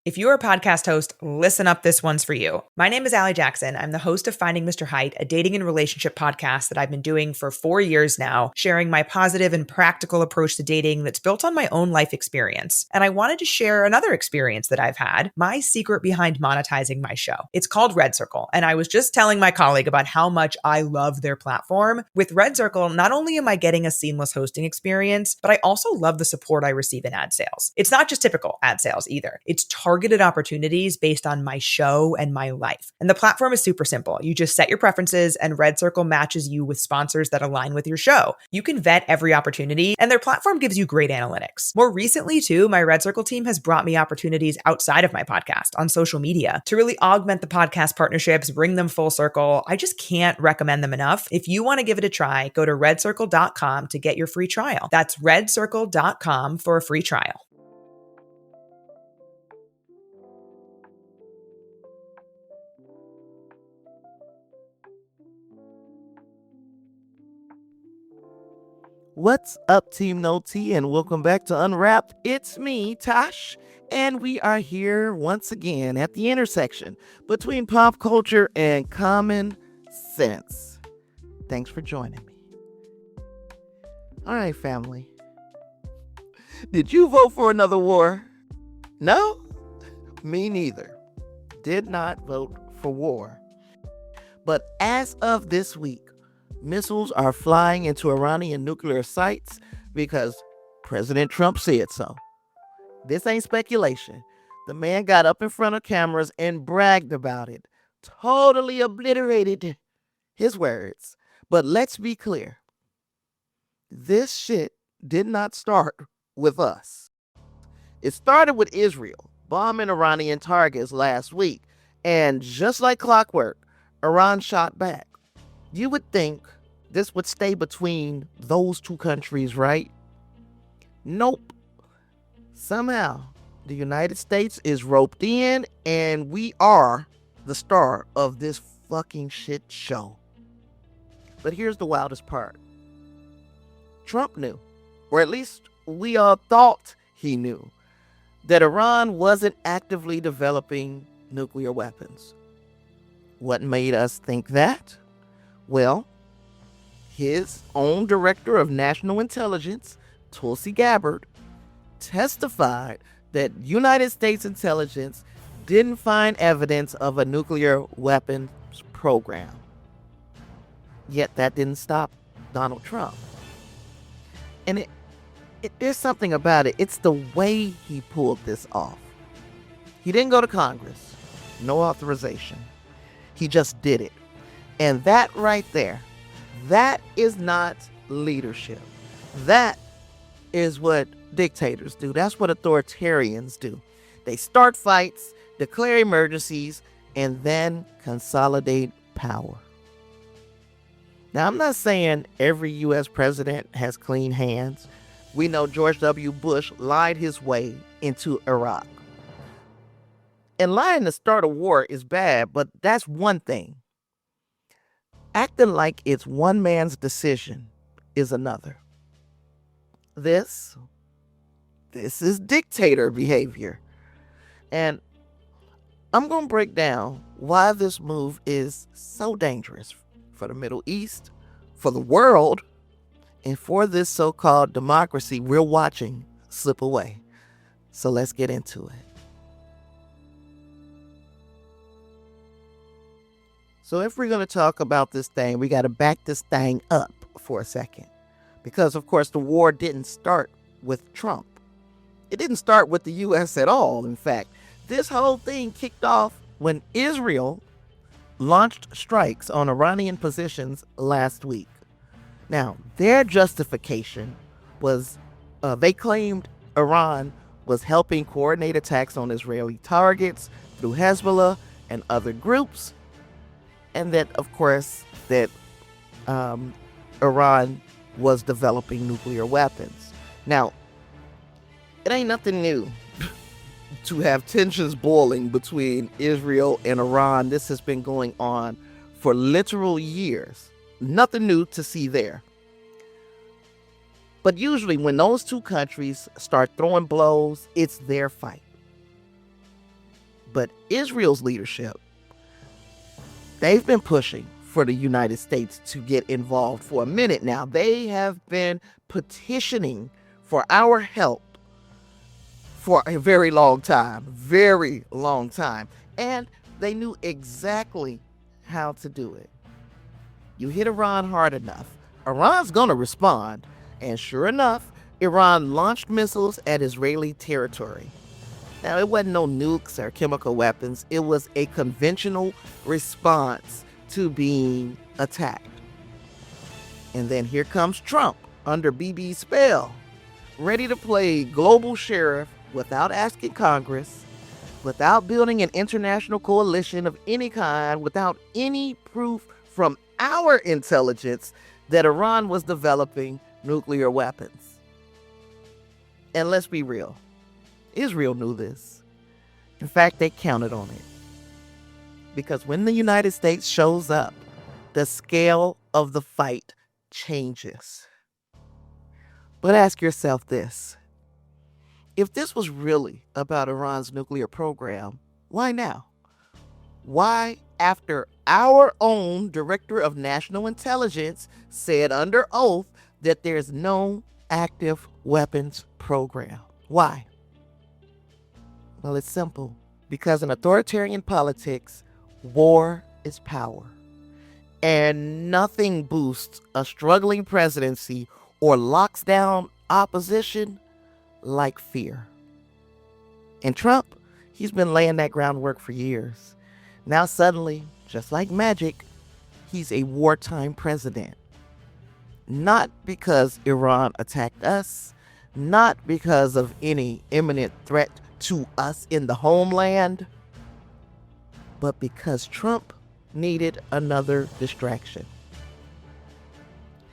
If you're a podcast host, listen up, this one's for you. My name is Allie Jackson. I'm the host of Finding Mr. Height, a dating and relationship podcast that I've been doing for 4 years now, sharing my positive and practical approach to dating that's built on my own life experience. And I wanted to share another experience that I've had, my secret behind monetizing my show. It's called Red Circle, and I was just telling my colleague about how much I love their platform. With Red Circle, not only am I getting a seamless hosting experience, but I also love the support I receive in ad sales. It's not just typical ad sales either. It's targeted opportunities based on my show and my life. And the platform is super simple. You just set your preferences and Red Circle matches you with sponsors that align with your show. You can vet every opportunity and their platform gives you great analytics. More recently too, my Red Circle team has brought me opportunities outside of my podcast on social media to really augment the podcast partnerships, bring them full circle. I just can't recommend them enough. If you want to give it a try, go to redcircle.com to get your free trial. That's redcircle.com for a free trial. What's up, Team No T, and welcome back to Unwrapped. It's me, Tosh, and we are here once again at the intersection between pop culture and common sense. Thanks for joining me. All right, family. Did you vote for another war? No? Me neither. Did not vote for war. But as of this week, missiles are flying into Iranian nuclear sites because President Trump said so. This ain't speculation. The man got up in front of cameras and bragged about it. Totally obliterated his words. But let's be clear. This shit did not start with us. It started with Israel bombing Iranian targets last week. And just like clockwork, Iran shot back. You would think this would stay between those two countries, right? Nope. Somehow, the United States is roped in, and we are the star of this fucking shit show. But here's the wildest part. Trump knew, or at least we all thought he knew, that Iran wasn't actively developing nuclear weapons. What made us think that? Well, his own director of national intelligence, Tulsi Gabbard, testified that United States intelligence didn't find evidence of a nuclear weapons program. Yet that didn't stop Donald Trump. And there's something about it. It's the way he pulled this off. He didn't go to Congress. No authorization. He just did it. And that right there, that is not leadership. That is what dictators do. That's what authoritarians do. They start fights, declare emergencies, and then consolidate power. Now, I'm not saying every U.S. president has clean hands. We know George W. Bush lied his way into Iraq. And lying to start a war is bad, but that's one thing. Acting like it's one man's decision is another. This is dictator behavior. And I'm going to break down why this move is so dangerous for the Middle East, for the world, and for this so-called democracy we're watching slip away. So let's get into it. So if we're going to talk about this thing, we got to back this thing up for a second. Because, of course, the war didn't start with Trump. It didn't start with the U.S. at all, in fact. This whole thing kicked off when Israel launched strikes on Iranian positions last week. Now, their justification was they claimed Iran was helping coordinate attacks on Israeli targets through Hezbollah and other groups. And that, of course, that Iran was developing nuclear weapons. Now, it ain't nothing new to have tensions boiling between Israel and Iran. This has been going on for literal years. Nothing new to see there. But usually when those two countries start throwing blows, it's their fight. But Israel's leadership, they've been pushing for the United States to get involved for a minute now. They have been petitioning for our help for a very long time. And they knew exactly how to do it. You hit Iran hard enough, Iran's going to respond. And sure enough, Iran launched missiles at Israeli territory. Now, it wasn't no nukes or chemical weapons. It was a conventional response to being attacked. And then here comes Trump under Bibi's spell, ready to play global sheriff without asking Congress, without building an international coalition of any kind, without any proof from our intelligence that Iran was developing nuclear weapons. And let's be real, Israel knew this. In fact, they counted on it. Because when the United States shows up, the scale of the fight changes. But ask yourself this. If this was really about Iran's nuclear program, why now? Why, after our own Director of National Intelligence said under oath that there's no active weapons program? Why? Well, it's simple. Because in authoritarian politics, war is power. And nothing boosts a struggling presidency or locks down opposition like fear. And Trump, he's been laying that groundwork for years. Now suddenly, just like magic, he's a wartime president. Not because Iran attacked us, not because of any imminent threat to us in the homeland, but because Trump needed another distraction.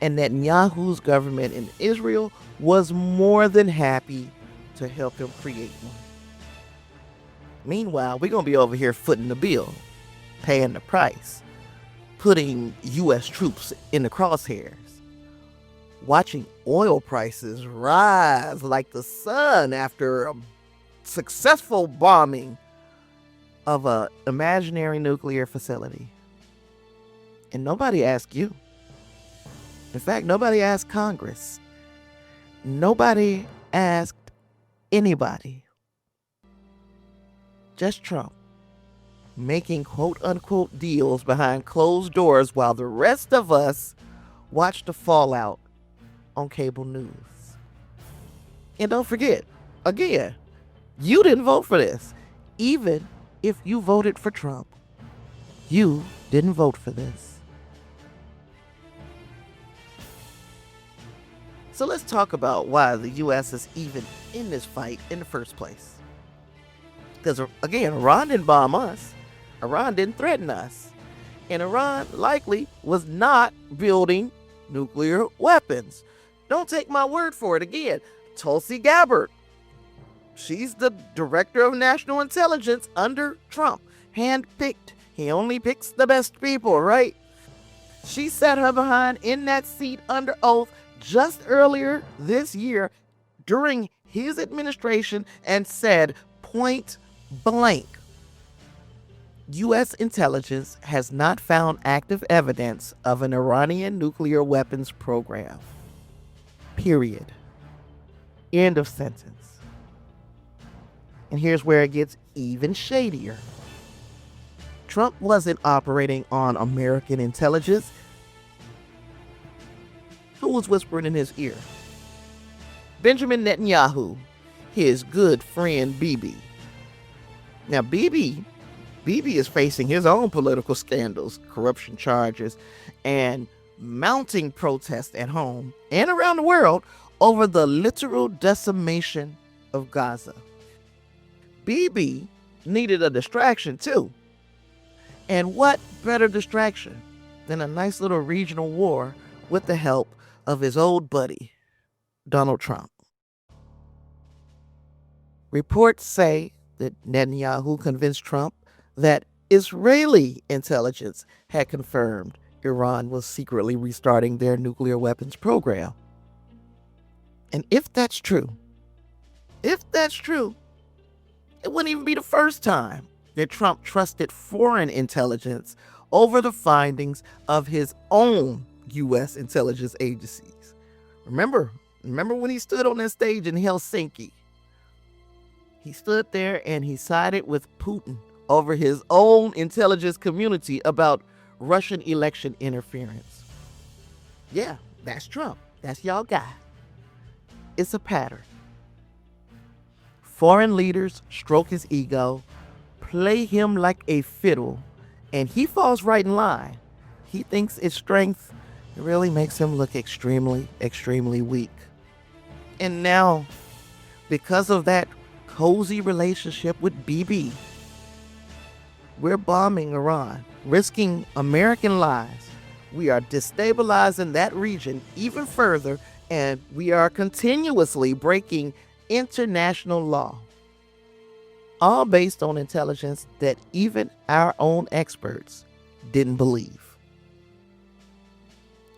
And Netanyahu's government in Israel was more than happy to help him create one. Meanwhile, we're going to be over here footing the bill, paying the price, putting U.S. troops in the crosshairs, watching oil prices rise like the sun after a successful bombing of an imaginary nuclear facility. And nobody asked you. In fact, nobody asked Congress. Nobody asked anybody. Just Trump making quote-unquote deals behind closed doors while the rest of us watch the fallout on cable news. And don't forget, again, you didn't vote for this. Even if you voted for Trump, you didn't vote for this. So let's talk about why the U.S. is even in this fight in the first place. Because, again, Iran didn't bomb us. Iran didn't threaten us. And Iran likely was not building nuclear weapons. Don't take my word for it. Again, Tulsi Gabbard. She's the Director of National Intelligence under Trump. Handpicked. He only picks the best people, right? She sat her behind in that seat under oath just earlier this year during his administration and said point blank, U.S. intelligence has not found active evidence of an Iranian nuclear weapons program. Period. End of sentence. And here's where it gets even shadier. Trump wasn't operating on American intelligence. Who was whispering in his ear? Benjamin Netanyahu, his good friend Bibi. Now, Bibi is facing his own political scandals, corruption charges, and mounting protests at home and around the world over the literal decimation of Gaza. Bibi needed a distraction too. And what better distraction than a nice little regional war with the help of his old buddy, Donald Trump. Reports say that Netanyahu convinced Trump that Israeli intelligence had confirmed Iran was secretly restarting their nuclear weapons program. And if that's true, it wouldn't even be the first time that Trump trusted foreign intelligence over the findings of his own U.S. intelligence agencies. Remember when he stood on that stage in Helsinki? He stood there and he sided with Putin over his own intelligence community about Russian election interference. Yeah, that's Trump. That's y'all guy. It's a pattern. Foreign leaders stroke his ego, play him like a fiddle, and he falls right in line. He thinks its strength really makes him look extremely, extremely weak. And now, because of that cozy relationship with BB, we're bombing Iran, risking American lives. We are destabilizing that region even further, and we are continuously breaking international law. All based on intelligence that even our own experts didn't believe.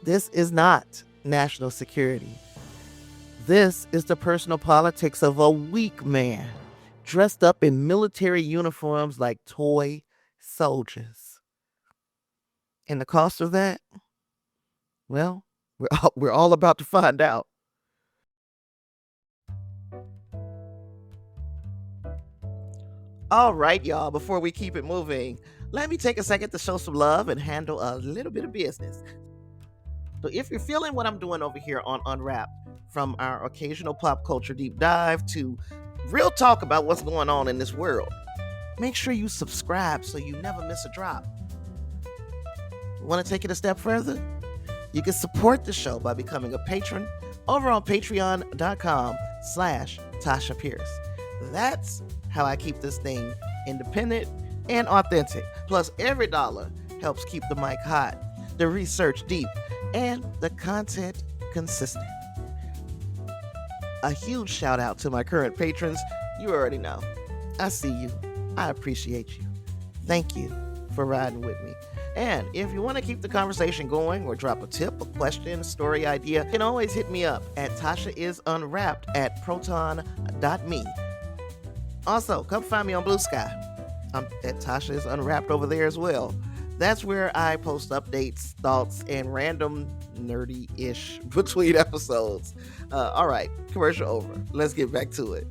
This is not national security. This is the personal politics of a weak man dressed up in military uniforms like toy soldiers. And the cost of that? Well, we're all about to find out. All right, y'all, before we keep it moving, let me take a second to show some love and handle a little bit of business. So if you're feeling what I'm doing over here on Unwrapped, from our occasional pop culture deep dive to real talk about what's going on in this world, make sure you subscribe so you never miss a drop. Want to take it a step further? You can support the show by becoming a patron over on patreon.com/Tasha Pierce. That's how I keep this thing independent and authentic. Plus, every dollar helps keep the mic hot, the research deep, and the content consistent. A huge shout out to my current patrons. You already know. I see you. I appreciate you. Thank you for riding with me. And if you want to keep the conversation going or drop a tip, a question, a story idea, you can always hit me up at TashaIsUnwrapped@proton.me. Also, come find me on Blue Sky. I'm at Tasha Is Unwrapped over there as well. That's where I post updates, thoughts, and random nerdy-ish between episodes. All right, commercial over. Let's get back to it.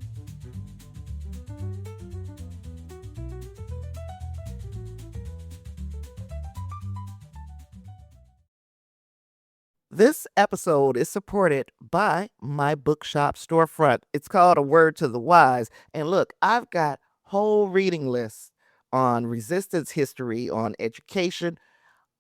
This episode is supported by my bookshop storefront. It's called A Word to the Wise. And look, I've got whole reading lists on resistance history, on education,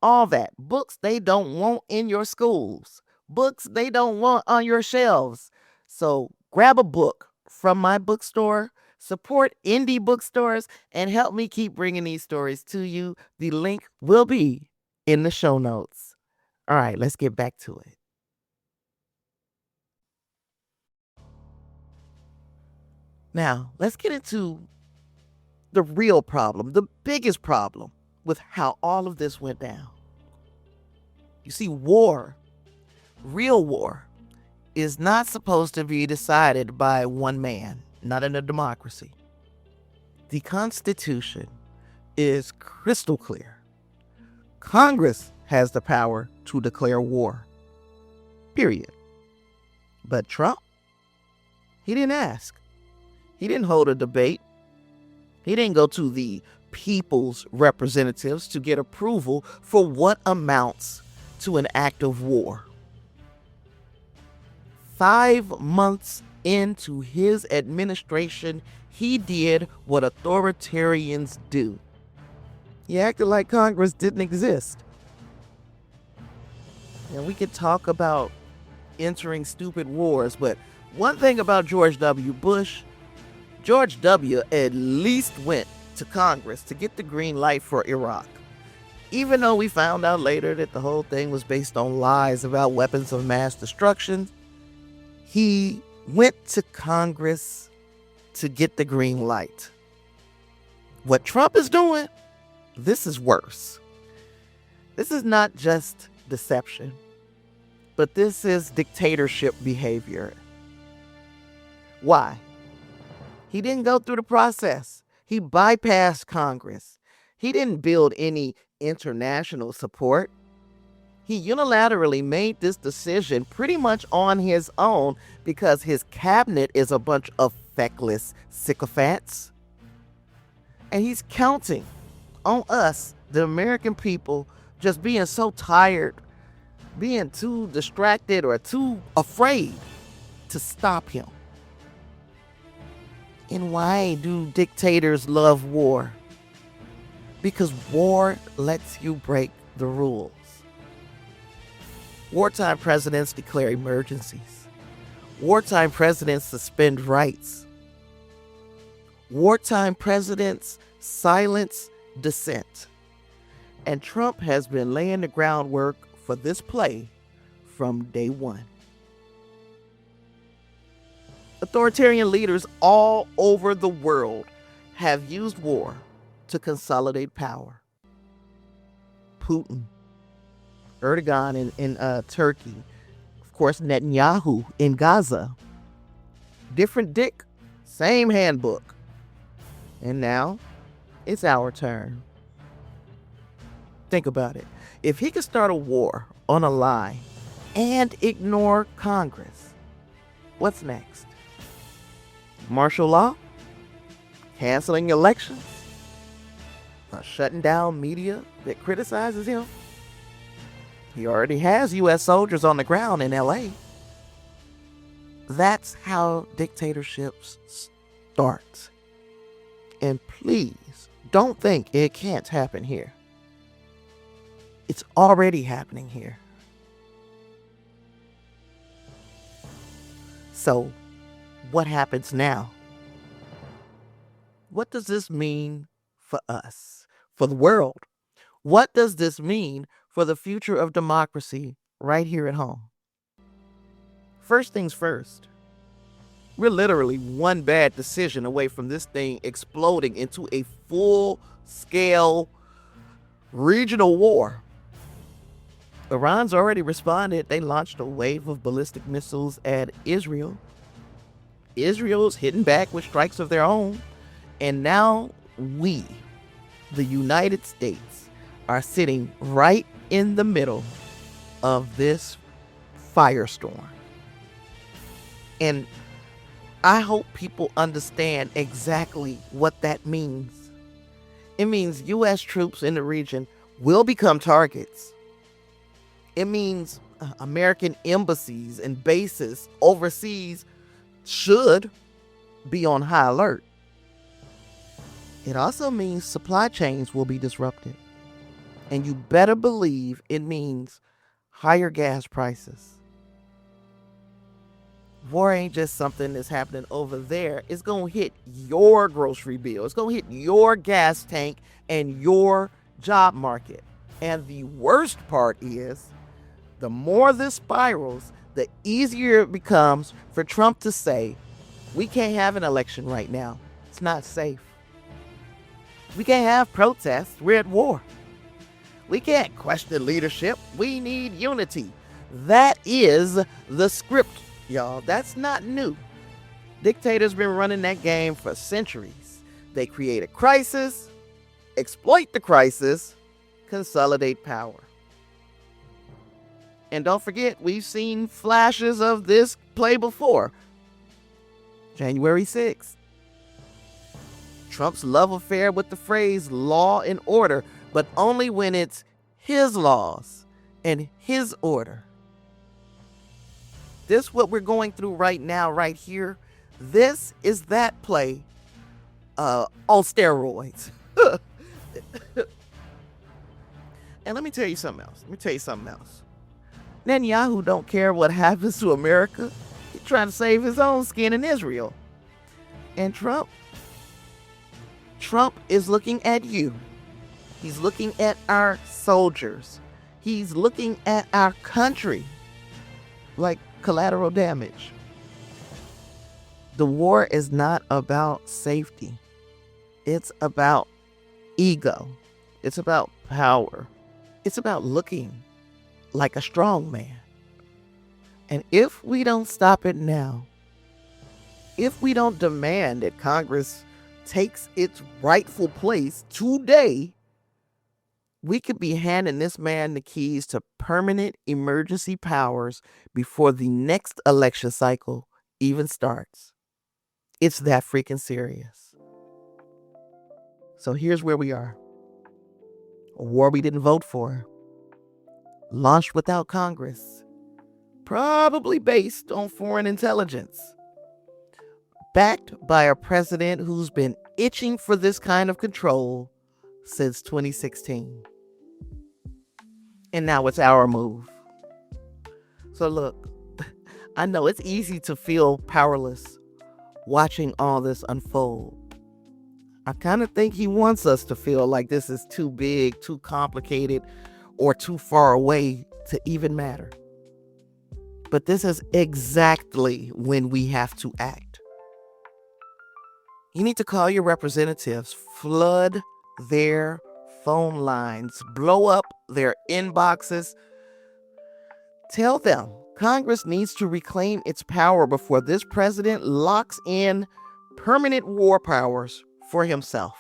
all that. Books they don't want in your schools. Books they don't want on your shelves. So grab a book from my bookstore, support indie bookstores, and help me keep bringing these stories to you. The link will be in the show notes. All right, let's get back to it. Now, let's get into the real problem, the biggest problem with how all of this went down. You see, war, real war, is not supposed to be decided by one man, not in a democracy. The Constitution is crystal clear. Congress has the power to declare war. Period. But Trump, he didn't ask. He didn't hold a debate. He didn't go to the people's representatives to get approval for what amounts to an act of war. 5 months into his administration, he did what authoritarians do. He acted like Congress didn't exist. And we could talk about entering stupid wars, but one thing about George W. Bush, George W. at least went to Congress to get the green light for Iraq. Even though we found out later that the whole thing was based on lies about weapons of mass destruction, he went to Congress to get the green light. What Trump is doing, this is worse. This is not just deception, but this is dictatorship behavior. Why? He didn't go through the process. He bypassed Congress. He didn't build any international support. He unilaterally made this decision pretty much on his own because his cabinet is a bunch of feckless sycophants. And he's counting on us, the American people, just being so tired, being too distracted or too afraid to stop him. And why do dictators love war? Because war lets you break the rules. Wartime presidents declare emergencies. Wartime presidents suspend rights. Wartime presidents silence dissent. And Trump has been laying the groundwork for this play from day one. Authoritarian leaders all over the world have used war to consolidate power. Putin, Erdogan in Turkey, of course Netanyahu in Gaza. Different dick, same handbook. And now it's our turn. Think about it. If he could start a war on a lie and ignore Congress, what's next? Martial law? Canceling elections? Shutting down media that criticizes him? He already has U.S. soldiers on the ground in L.A. That's how dictatorships start. And please, don't think it can't happen here. It's already happening here. So, what happens now? What does this mean for us, for the world? What does this mean for the future of democracy right here at home? First things first, we're literally one bad decision away from this thing exploding into a full-scale regional war. Iran's already responded. They launched a wave of ballistic missiles at Israel. Israel's hitting back with strikes of their own. And now we, the United States, are sitting right in the middle of this firestorm. And I hope people understand exactly what that means. It means U.S. troops in the region will become targets. It means American embassies and bases overseas should be on high alert. It also means supply chains will be disrupted. And you better believe it means higher gas prices. War ain't just something that's happening over there. It's going to hit your grocery bill. It's going to hit your gas tank and your job market. And the worst part is, the more this spirals, the easier it becomes for Trump to say, we can't have an election right now. It's not safe. We can't have protests. We're at war. We can't question leadership. We need unity. That is the script, y'all. That's not new. Dictators been running that game for centuries. They create a crisis, exploit the crisis, consolidate power. And don't forget, we've seen flashes of this play before. January 6th. Trump's love affair with the phrase law and order, but only when it's his laws and his order. This what we're going through right now, right here. This is that play on steroids. And let me tell you something else. Netanyahu don't care what happens to America. He's trying to save his own skin in Israel. And Trump is looking at you. He's looking at our soldiers. He's looking at our country like collateral damage. The war is not about safety. It's about ego. It's about power. It's about looking like a strong man. And if we don't stop it now, if we don't demand that Congress takes its rightful place today, we could be handing this man the keys to permanent emergency powers before the next election cycle even starts. It's that freaking serious. So here's where we are. A war we didn't vote for, launched without Congress, probably based on foreign intelligence, backed by a president who's been itching for this kind of control since 2016. And now it's our move. So look, I know it's easy to feel powerless watching all this unfold. I kind of think he wants us to feel like this is too big, too complicated, or too far away to even matter. But this is exactly when we have to act. You need to call your representatives, flood their phone lines, blow up their inboxes. Tell them Congress needs to reclaim its power before this president locks in permanent war powers for himself.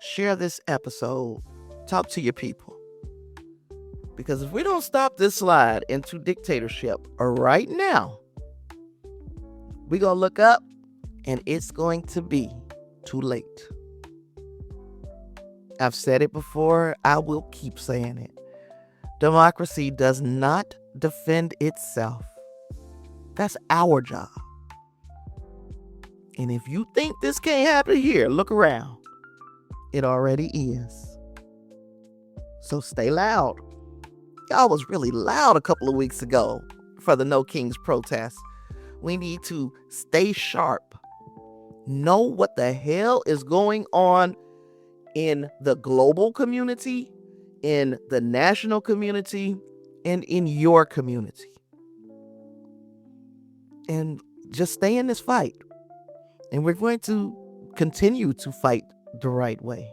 Share this episode. Talk to your people. Because if we don't stop this slide into dictatorship right now, we're going to look up and it's going to be too late. I've said it before. I will keep saying it. Democracy does not defend itself. That's our job. And if you think this can't happen here, look around. It already is. So stay loud. Y'all was really loud a couple of weeks ago for the No Kings protest. We need to stay sharp. Know what the hell is going on in the global community, in the national community, and in your community. And just stay in this fight. And we're going to continue to fight the right way.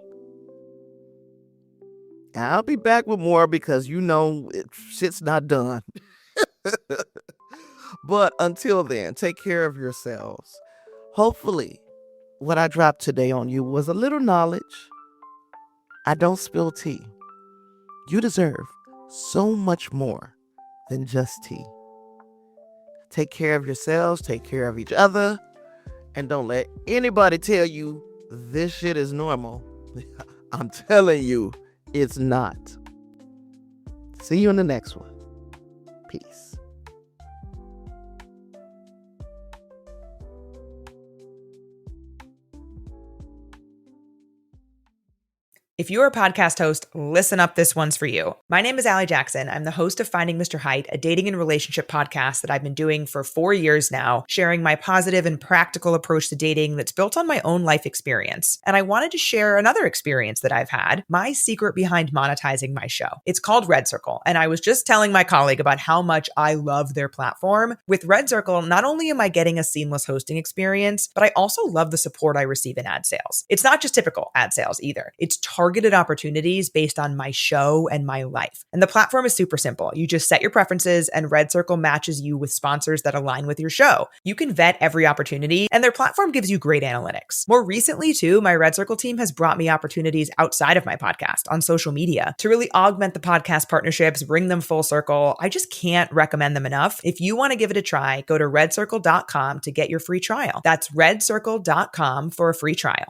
I'll be back with more because shit's not done. But until then, take care of yourselves. Hopefully, what I dropped today on you was a little knowledge. I don't spill tea. You deserve so much more than just tea. Take care of yourselves, take care of each other, and don't let anybody tell you this shit is normal. I'm telling you, it's not. See you in the next one. Peace. If you're a podcast host, listen up, this one's for you. My name is Allie Jackson. I'm the host of Finding Mr. Height, a dating and relationship podcast that I've been doing for 4 years now, sharing my positive and practical approach to dating that's built on my own life experience. And I wanted to share another experience that I've had, my secret behind monetizing my show. It's called Red Circle, and I was just telling my colleague about how much I love their platform. With Red Circle, not only am I getting a seamless hosting experience, but I also love the support I receive in ad sales. It's not just typical ad sales either. It's targeted opportunities based on my show and my life. And the platform is super simple. You just set your preferences and Red Circle matches you with sponsors that align with your show. You can vet every opportunity and their platform gives you great analytics. More recently too, my Red Circle team has brought me opportunities outside of my podcast on social media to really augment the podcast partnerships, bring them full circle. I just can't recommend them enough. If you want to give it a try, go to redcircle.com to get your free trial. That's redcircle.com for a free trial.